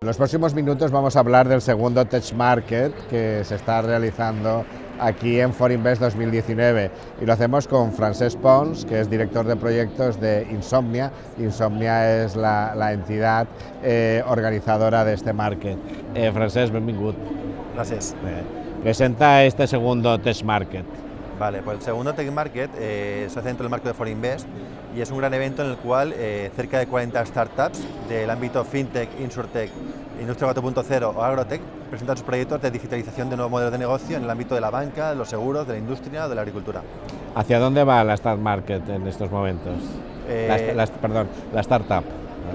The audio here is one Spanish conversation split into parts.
En los próximos minutos vamos a hablar del segundo Tech Market que se está realizando aquí en ForInvest 2019 y lo hacemos con Francesc Pons, que es director de proyectos de Insomnia. Insomnia es la entidad organizadora de este market. Francesc, benvingut. Gràcies. Presenta este segundo Tech Market. Vale, pues el segundo Tech Market se hace dentro del marco de ForInvest y es un gran evento en el cual cerca de 40 startups del ámbito FinTech, InsurTech, Industria 4.0 o Agrotech presentan sus proyectos de digitalización de nuevos modelos de negocio en el ámbito de la banca, de los seguros, de la industria o de la agricultura. ¿Hacia dónde va la Start Market en estos momentos? La startup.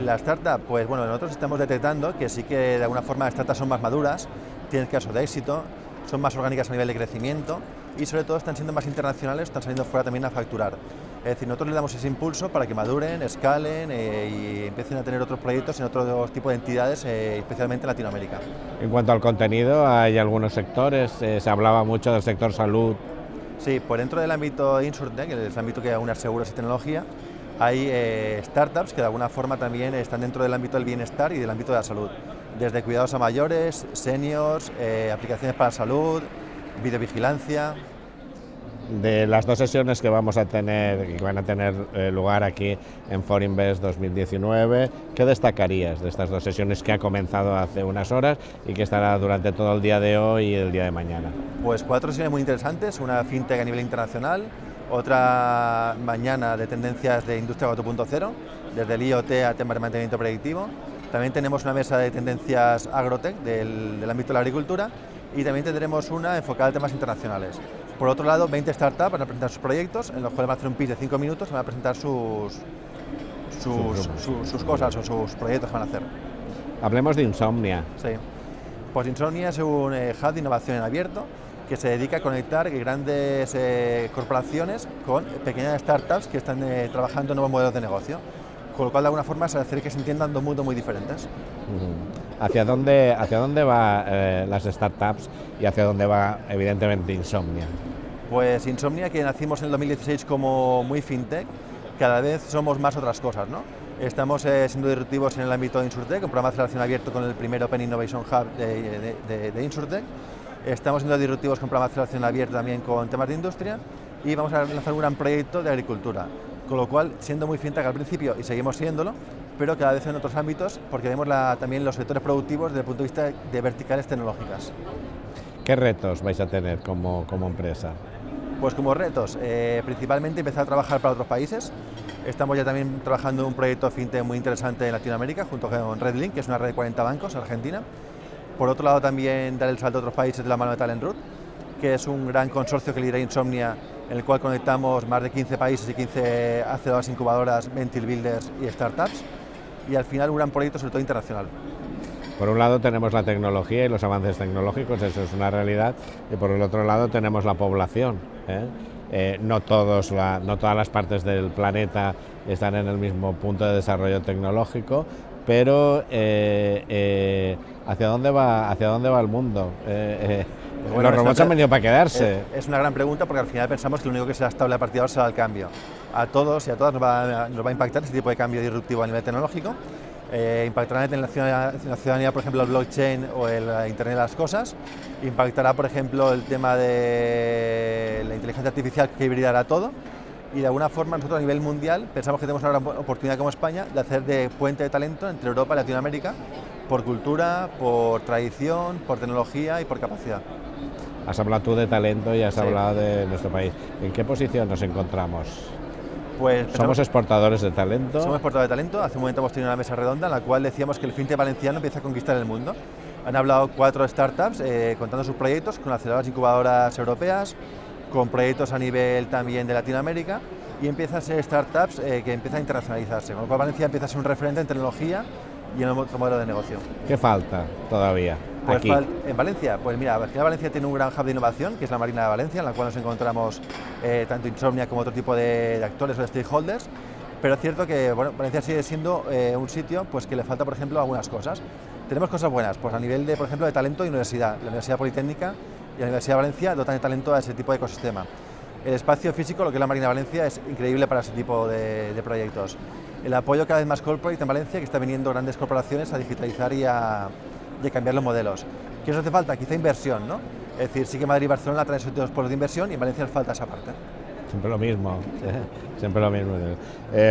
La startup, pues bueno, nosotros estamos detectando que sí que de alguna forma las startups son más maduras, tienen casos de éxito, son más orgánicas a nivel de crecimiento y sobre todo están siendo más internacionales, están saliendo fuera también a facturar. Es decir, nosotros les damos ese impulso para que maduren, escalen y empiecen a tener otros proyectos en otro tipo de entidades, especialmente en Latinoamérica. En cuanto al contenido, hay algunos sectores, se hablaba mucho del sector salud. Sí, por dentro del ámbito InsurTech, que es el ámbito que aúna seguros y tecnología, hay startups que de alguna forma también están dentro del ámbito del bienestar y del ámbito de la salud. Desde cuidados a mayores, seniors, aplicaciones para salud, videovigilancia. De las dos sesiones que vamos a tener y que van a tener lugar aquí en ForInvest 2019, ¿qué destacarías de estas dos sesiones que ha comenzado hace unas horas y que estará durante todo el día de hoy y el día de mañana? Pues 4 sesiones muy interesantes, una fintech a nivel internacional, otra mañana de tendencias de Industria 4.0, desde el IoT a temas de mantenimiento predictivo. También tenemos una mesa de tendencias Agrotech del ámbito de la agricultura y también tendremos una enfocada a temas internacionales. Por otro lado, 20 startups van a presentar sus proyectos, en los cuales van a hacer un pitch de 5 minutos y van a presentar sus cosas o sus proyectos que van a hacer. Hablemos de Insomnia. Sí. Pues Insomnia es un hub de innovación en abierto que se dedica a conectar grandes corporaciones con pequeñas startups que están trabajando en nuevos modelos de negocio, con lo cual de alguna forma se hace que se entiendan dos mundos muy diferentes. ¿Hacia dónde va las startups y hacia dónde va evidentemente Insomnia? Pues Insomnia, que nacimos en el 2016 como muy fintech, cada vez somos más otras cosas, ¿no? Estamos siendo disruptivos en el ámbito de InsurTech, un programa de aceleración abierto con el primer Open Innovation Hub de InsurTech. Estamos siendo disruptivos con un programa de aceleración abierto también con temas de industria y vamos a lanzar un gran proyecto de agricultura. Con lo cual, siendo muy fintech al principio y seguimos siéndolo, pero cada vez en otros ámbitos, porque vemos también los sectores productivos desde el punto de vista de verticales tecnológicas. ¿Qué retos vais a tener como empresa? Pues como retos, principalmente empezar a trabajar para otros países. Estamos ya también trabajando en un proyecto fintech muy interesante en Latinoamérica, junto con Redlink, que es una red de 40 bancos, Argentina. Por otro lado, también dar el salto a otros países de la mano de Talent-Root, que es un gran consorcio que lidera Insomnia, en el cual conectamos más de 15 países y 15 aceleradoras incubadoras, venture builders y startups, y al final un gran proyecto sobre todo internacional. Por un lado tenemos la tecnología y los avances tecnológicos, eso es una realidad, y por el otro lado tenemos la población. No todas las partes del planeta están en el mismo punto de desarrollo tecnológico, pero ¿hacia dónde va el mundo? Bueno, los robots han venido para quedarse. Es una gran pregunta porque al final pensamos que lo único que será estable a partir de ahora será el cambio. A todos y a todas nos va a impactar ese tipo de cambio disruptivo a nivel tecnológico. Impactará en la ciudadanía, por ejemplo, el blockchain o el Internet de las cosas. Impactará, por ejemplo, el tema de la inteligencia artificial que hibridará todo. Y de alguna forma nosotros a nivel mundial pensamos que tenemos una gran oportunidad como España de hacer de puente de talento entre Europa y Latinoamérica por cultura, por tradición, por tecnología y por capacidad. Has hablado tú de talento y has hablado de nuestro país. ¿En qué posición nos encontramos? Pues ¿Somos exportadores de talento? Somos exportadores de talento. Hace un momento hemos tenido una mesa redonda en la cual decíamos que el fintech valenciano empieza a conquistar el mundo. Han hablado 4 startups contando sus proyectos con aceleradoras incubadoras europeas, con proyectos a nivel también de Latinoamérica y empiezan a ser startups que empiezan a internacionalizarse. Con lo cual Valencia empieza a ser un referente en tecnología y en otro modelo de negocio. ¿Qué falta todavía? Pues aquí. En Valencia, pues mira, Valencia tiene un gran hub de innovación, que es la Marina de Valencia, en la cual nos encontramos tanto Insomnia como otro tipo de actores o de stakeholders, pero es cierto que bueno, Valencia sigue siendo un sitio pues, que le falta, por ejemplo, algunas cosas. Tenemos cosas buenas, pues a nivel de, por ejemplo, de talento y universidad. La Universidad Politécnica y la Universidad de Valencia dotan de talento a ese tipo de ecosistema. El espacio físico, lo que es la Marina de Valencia, es increíble para ese tipo de proyectos. El apoyo cada vez más corporate en Valencia, que está viniendo grandes corporaciones a digitalizar y a cambiar los modelos. ¿Qué nos hace falta? Quizá inversión, ¿no? Es decir, sí que Madrid y Barcelona traen esos dos polos de inversión y en Valencia nos falta esa parte. Siempre lo mismo, siempre lo mismo.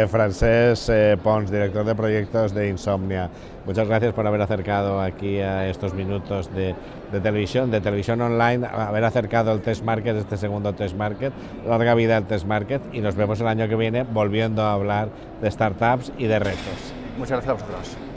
Francesc Pons, director de proyectos de Insomnia, muchas gracias por haber acercado aquí a estos minutos de televisión online, haber acercado el Test Market, este segundo Test Market, larga vida el Test Market, y nos vemos el año que viene volviendo a hablar de startups y de retos. Muchas gracias a vosotros.